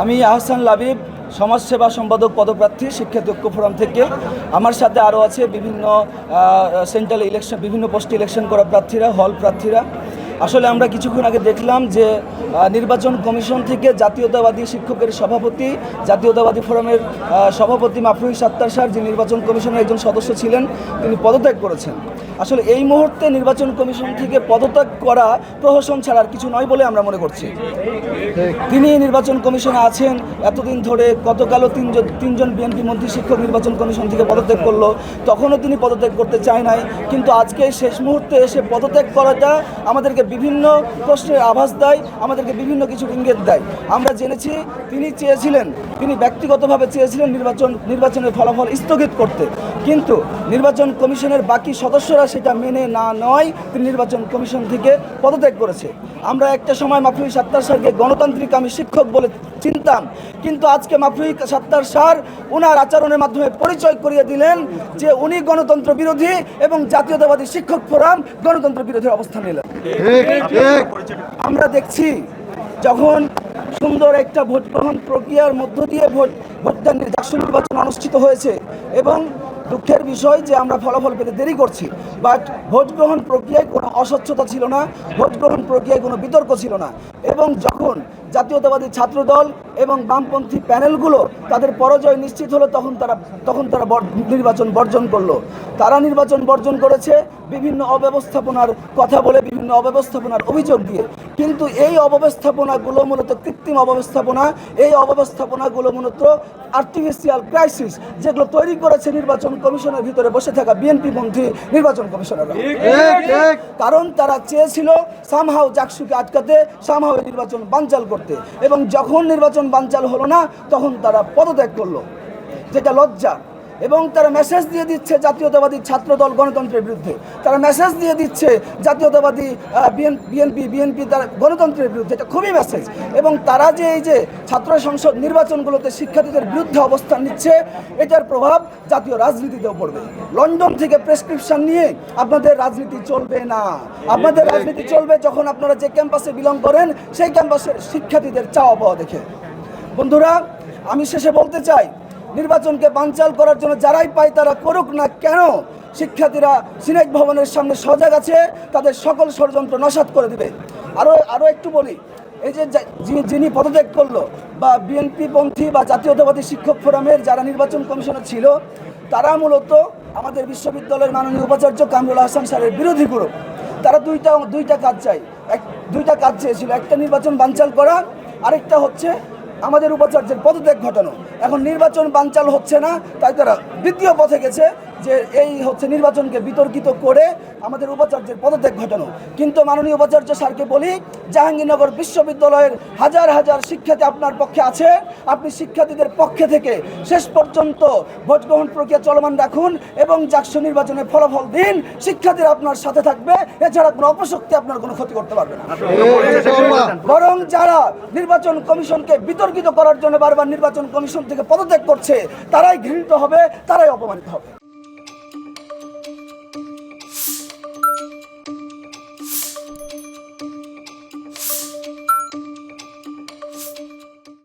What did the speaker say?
আমি আহসান লাবিব, সমাজসেবা সম্পাদক পদপ্রার্থী শিক্ষার্থী ঐক্য ফোরাম থেকে। আমার সাথে আরও আছে বিভিন্ন সেন্ট্রাল ইলেকশন, বিভিন্ন পোস্টে ইলেকশন করা প্রার্থীরা, হল প্রার্থীরা। আসলে আমরা কিছুক্ষণ আগে দেখলাম যে নির্বাচন কমিশন থেকে জাতীয়তাবাদী শিক্ষকের সভাপতি, জাতীয়তাবাদী ফোরামের সভাপতি মাফরুহ সাত্তার স্যার, যে নির্বাচন কমিশনের একজন সদস্য ছিলেন, তিনি পদত্যাগ করেছেন। আসলে এই মুহূর্তে নির্বাচন কমিশন থেকে পদত্যাগ করা প্রহসন ছাড়ার কিছু নয় বলে আমরা মনে করছি। তিনি নির্বাচন কমিশনে আছেন এতদিন ধরে। গতকালও তিনজন বিএনপি মন্ত্রী শিক্ষক নির্বাচন কমিশন থেকে পদত্যাগ করলো, তখনও তিনি পদত্যাগ করতে চায় নাই। কিন্তু আজকে শেষ মুহূর্তে এসে পদত্যাগ করাটা আমাদেরকে বিভিন্ন প্রশ্নের আভাস দেয়, আমাদেরকে বিভিন্ন কিছু ইঙ্গিত দেয়। আমরা জেনেছি তিনি ব্যক্তিগতভাবে চেয়েছিলেন নির্বাচনের ফলাফল স্থগিত করতে, কিন্তু নির্বাচন কমিশনের বাকি সদস্যরা সেটা মেনে না নয় তিনি নির্বাচন কমিশন থেকে পদত্যাগ করেছে। আমরা একটা সময় মাফরুহ সাত্তার স্যারকে গণতান্ত্রিক আমি শিক্ষক বলে চিনতাম, কিন্তু আজকে মাফরুহ সাত্তার স্যার ওনার আচরণের মাধ্যমে পরিচয় করিয়ে দিলেন যে উনি গণতন্ত্র বিরোধী এবং জাতীয়তাবাদী শিক্ষক ফোরাম গণতন্ত্র বিরোধী অবস্থান নিলেন। আমরা দেখছি যখন সুন্দর একটা ভোট গ্রহণ প্রক্রিয়ার মধ্য দিয়ে ভোটদান নির্বাচন অনুষ্ঠিত হয়েছে, এবং দুঃখের বিষয় যে আমরা ফলাফল পেতে দেরি করছি, বাট ভোট গ্রহণ প্রক্রিয়ায় কোনো অস্বচ্ছতা ছিল না, ভোট গ্রহণ প্রক্রিয়ায় কোনো বিতর্ক ছিল না। এবং যখন জাতীয়তাবাদী ছাত্রদল এবং বামপন্থী প্যানেলগুলো তাদের পরাজয় নিশ্চিত হলো, তখন তারা নির্বাচন বর্জন করলো। তারা নির্বাচন বর্জন করেছে বিভিন্ন অব্যবস্থাপনার কথা বলে, বিভিন্ন অব্যবস্থাপনার অভিযোগ দিয়ে। কিন্তু এই অব্যবস্থাপনাগুলো মূলত কৃত্রিম অব্যবস্থাপনা, এই অব্যবস্থাপনাগুলো মূলত আর্টিফিশিয়াল ক্রাইসিস, যেগুলো তৈরি করেছে নির্বাচন কমিশনের ভিতরে বসে থাকা বিএনপি পন্থী নির্বাচন কমিশনাররা। কারণ তারা চেয়েছিল সামহাও জাকসুকে আটকাতে, সামহাও নির্বাচন বানচাল করতে, এবং যখন নির্বাচন বানচাল হলো না তখন তারা পদত্যাগ করলো, যেটা লজ্জা। এবং তারা মেসেজ দিয়ে দিচ্ছে জাতীয়তাবাদী ছাত্রদল গণতন্ত্রের বিরুদ্ধে, তারা মেসেজ দিয়ে দিচ্ছে জাতীয়তাবাদী বিএনপি তার গণতন্ত্রের বিরুদ্ধে। এটা খুবই মেসেজ। এবং তারা যে এই যে ছাত্র সংসদ নির্বাচনগুলোতে শিক্ষার্থীদের বিরুদ্ধে অবস্থান নিচ্ছে, এটার প্রভাব জাতীয় রাজনীতিতেও পড়বে। লন্ডন থেকে প্রেসক্রিপশন নিয়ে আপনাদের রাজনীতি চলবে না। আপনাদের রাজনীতি চলবে যখন আপনারা যে ক্যাম্পাসে বিলং করেন সেই ক্যাম্পাসের শিক্ষার্থীদের চাওয়া পাওয়া দেখে। বন্ধুরা, আমি শেষে বলতে চাই, নির্বাচনকে বানচাল করার জন্য যারাই পায় তারা করুক না কেন, শিক্ষার্থীরা সিনেট ভবনের সামনে সজাগ আছে, তাদের সকল ষড়যন্ত্র নস্যাৎ করে দিবে। আরও একটু বলি, এই যে যিনি পদত্যাগ করলো, বা বিএনপি পন্থী বা জাতীয়তাবাদী শিক্ষক ফোরামের যারা নির্বাচন কমিশনে ছিল, তারা মূলত আমাদের বিশ্ববিদ্যালয়ের মাননীয় উপাচার্য কামরুল আহসান স্যারের বিরোধী গ্রুপ। তারা দুইটা কাজ চেয়েছিল, একটা নির্বাচন বানচাল করা, আরেকটা হচ্ছে আমাদের উপাচার্যের পদত্যাগ ঘটানো। এখন নির্বাচন বানচাল হচ্ছে না, তাই তারা দ্বিতীয় পথে গেছে যে এই হচ্ছে নির্বাচনকে বিতর্কিত করে আমাদের উপাচার্যের পদত্যাগ ঘটানো। কিন্তু মাননীয় উপাচার্য স্যারকে বলি, জাহাঙ্গীরনগর বিশ্ববিদ্যালয়ের হাজার হাজার শিক্ষার্থী আপনার পক্ষে আছে, আপনি শিক্ষার্থীদের পক্ষে থেকে শেষ পর্যন্ত ভোট গ্রহণ প্রক্রিয়া চলমান রাখুন এবং জাকসু নির্বাচনের ফলাফল দিন। শিক্ষার্থীরা আপনার সাথে থাকবে, এছাড়া কোনো অপশক্তি আপনার কোনো ক্ষতি করতে পারবে না। বরং যারা নির্বাচন কমিশনকে বিতর্কিত করার জন্য বারবার নির্বাচন কমিশন থেকে পদত্যাগ করছে, তারাই ঘৃণিত হবে, তারাই অপমানিত হবে।